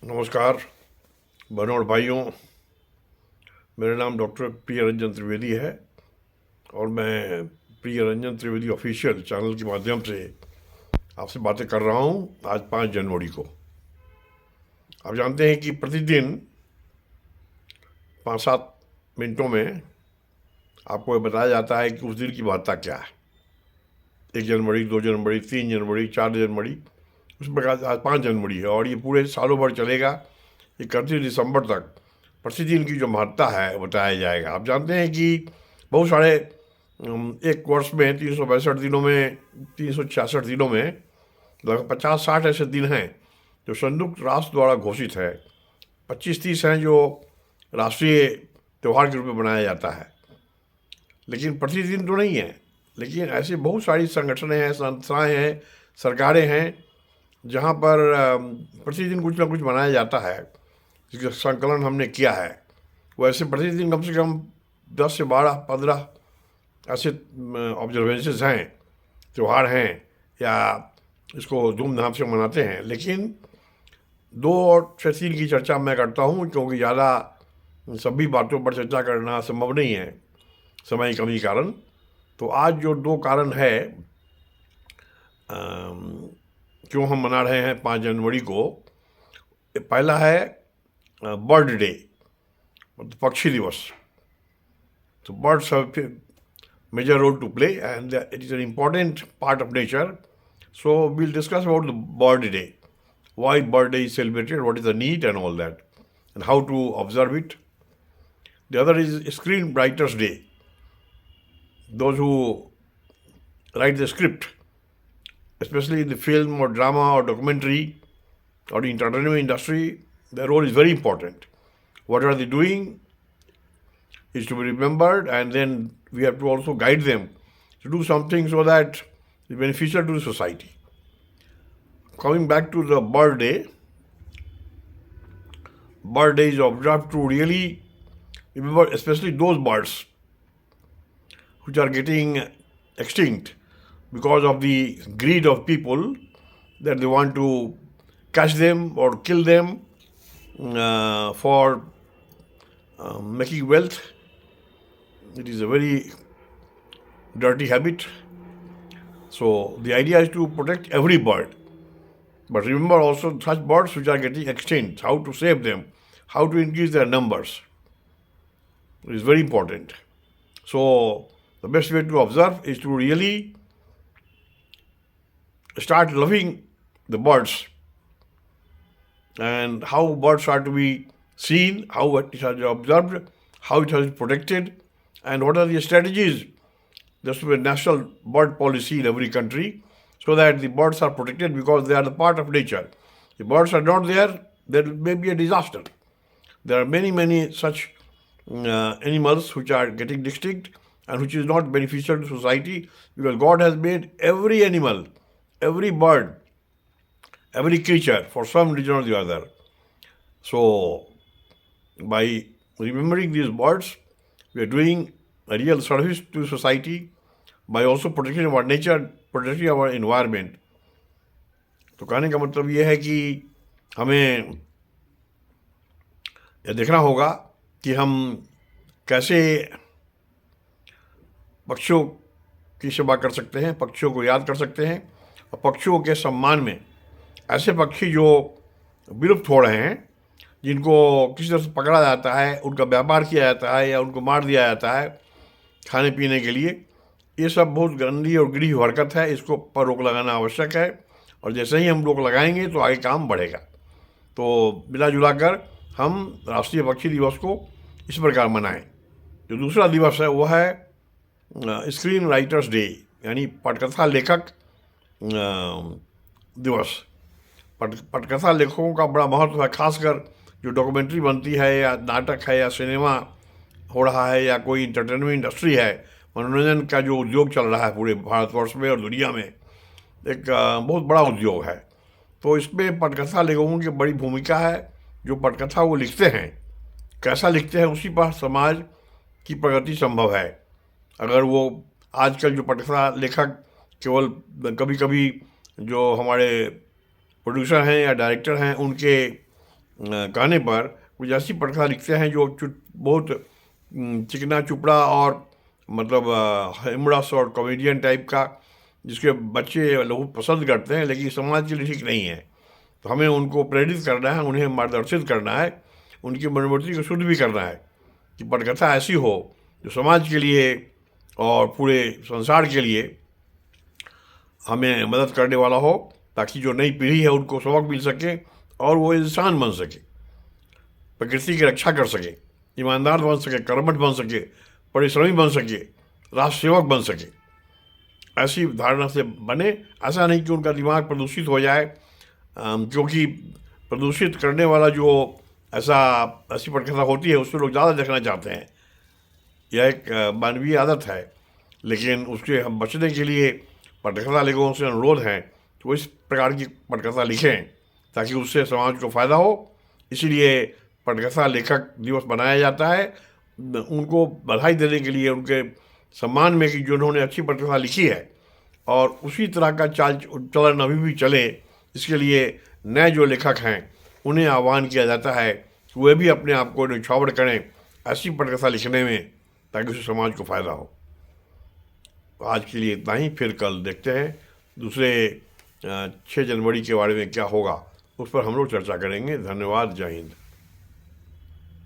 नमस्कार बहनों और भाइयों। मेरा नाम डॉक्टर पी रंजन त्रिवेदी है और मैं P Ranjan Trivedi official channel के माध्यम से आपसे बातें कर रहा हूँ। आज 5 जनवरी को आप जानते हैं कि प्रतिदिन 5-7 मिनटों में आपको ये बताया जाता है कि उस दिन की महत्ता क्या है। 1 जनवरी, 2 जनवरी, 3 जनवरी, 4 जनवरी, उस प्रकार आज 5 जनवरी है और ये पूरे सालों भर चलेगा। 31 दिसंबर तक प्रतिदिन की जो महत्ता है बताया जाएगा। आप जानते हैं कि बहुत सारे एक वर्ष में 362 दिनों में, 366 दिनों में लगभग 50-60 ऐसे दिन हैं जो संयुक्त राष्ट्र द्वारा घोषित है। 25-30 हैं जो राष्ट्रीय त्यौहार के रूप में मनाया जाता है, लेकिन प्रतिदिन तो नहीं है। लेकिन ऐसे बहुत सारी संगठनें हैं, संस्थाएं हैं, सरकारें हैं जहाँ पर प्रतिदिन कुछ ना कुछ मनाया जाता है, जिसका संकलन हमने किया है। वैसे प्रतिदिन कम से कम 10 से 12-15 ऐसे ऑब्जर्वेंसेस हैं, त्यौहार हैं या इसको धूमधाम से मनाते हैं। लेकिन 2 और 3 की चर्चा मैं करता हूँ, क्योंकि ज़्यादा सभी बातों पर चर्चा करना संभव नहीं है समय की कमी के कारण। तो आज जो 2 कारण है क्यों हम मना रहे हैं 5 जनवरी को। पहला है बर्ड डे, मतलब पक्षी दिवस। तो birds have major role to play and it is an important part of nature. So we'll discuss about the bird day, why bird day is celebrated, what is the need and all that, and how to observe it. The other is screenwriters day. Those who write the script, especially in the film or drama or documentary or the entertainment industry, their role is very important. What are they doing is to be remembered, and then we have to also guide them to do something so that it's beneficial to the society. Coming back to the bird day is observed to really remember, especially those birds which are getting extinct because of the greed of people, that they want to catch them or kill them for making wealth. It is a very dirty habit. So the idea is to protect every bird. But remember also such birds which are getting extinct, how to save them, how to increase their numbers. It is very important. So the best way to observe is to really start loving the birds and how birds are to be seen, how it is observed, how it is protected, and what are the strategies. There should be a national bird policy in every country so that the birds are protected, because they are the part of nature. If birds are not there, there may be a disaster. There are many such animals which are getting extinct and which is not beneficial to society, because God has made every animal, every bird, every creature for some reason or the other. So by remembering these birds, we are doing a real service to society by also protecting our nature, protecting our environment. तो कहने का मतलब ये है कि हमें यह देखना होगा कि हम कैसे पक्षियों की सेवा कर सकते हैं, पक्षियों को याद कर सकते हैं, और पक्षियों के सम्मान में ऐसे पक्षी जो विलुप्त हो रहे हैं, जिनको किसी तरह से पकड़ा जाता है, उनका व्यापार किया जाता है या उनको मार दिया जाता है खाने पीने के लिए, ये सब बहुत गंदी और गिरी हरकत है। इसको पर रोक लगाना आवश्यक है, और जैसे ही हम रोक लगाएंगे तो आगे काम बढ़ेगा। तो मिला जुला कर हम राष्ट्रीय पक्षी दिवस को इस प्रकार मनाएं। जो दूसरा दिवस है वो है स्क्रीन राइटर्स डे, यानी पटकथा लेखक दिवस। पटकथा लेखकों का बड़ा महत्व है, खासकर जो डॉक्यूमेंट्री बनती है या नाटक है या सिनेमा हो रहा है या कोई इंटरटेनमेंट इंडस्ट्री है, मनोरंजन का जो उद्योग चल रहा है पूरे भारतवर्ष में और दुनिया में, एक बहुत बड़ा उद्योग है। तो इसमें पटकथा लेखकों की बड़ी भूमिका है। जो पटकथा वो लिखते हैं, कैसा लिखते हैं, उसी पर समाज की प्रगति संभव है। अगर वो आजकल जो पटकथा लेखक केवल कभी कभी जो हमारे प्रोड्यूसर हैं या डायरेक्टर हैं, उनके कहने पर कुछ ऐसी पटकथा लिखते हैं जो बहुत चिकना चुपड़ा और मतलब हिमड़स और कॉमेडियन टाइप का, जिसके बच्चे लोग पसंद करते हैं, लेकिन समाज के लिए ठीक नहीं है। तो हमें उनको प्रेरित करना है, उन्हें मार्गदर्शित करना है, उनकी मनोवृत्ति को शुद्ध भी करना है कि पटकथा ऐसी हो जो समाज के लिए और पूरे संसार के लिए हमें मदद करने वाला हो, ताकि जो नई पीढ़ी है उनको सबक मिल सके और वो इंसान बन सके, प्रकृति की रक्षा कर सके, ईमानदार बन सके, कर्मठ बन सके, परिश्रमी बन सके, राष्ट्र सेवक बन सके। ऐसी धारणा से बने। ऐसा नहीं कि उनका दिमाग प्रदूषित हो जाए, क्योंकि प्रदूषित करने वाला जो ऐसी पटकथा होती है उसमें लोग ज़्यादा देखना चाहते हैं। यह एक मानवीय आदत है, लेकिन उसके हम बचने के लिए पटकथा लेखकों से अनुरोध है कि वो इस प्रकार की पटकथा लिखें ताकि उससे समाज को फ़ायदा हो। इसीलिए पटकथा लेखक दिवस मनाया जाता है, उनको बधाई देने के लिए, उनके सम्मान में कि जिन्होंने अच्छी पटकथा लिखी है और उसी तरह का चलन अभी भी चले, इसके लिए नए जो लेखक हैं उन्हें आह्वान किया जाता है कि वे भी अपने आप को न्यौछावर करें ऐसी पटकथा लिखने में, ताकि उससे समाज को फ़ायदा हो। तो आज के लिए इतना ही, फिर कल देखते हैं दूसरे 6 जनवरी के बारे में क्या होगा, उस पर हम लोग चर्चा करेंगे। धन्यवाद। जय हिंद।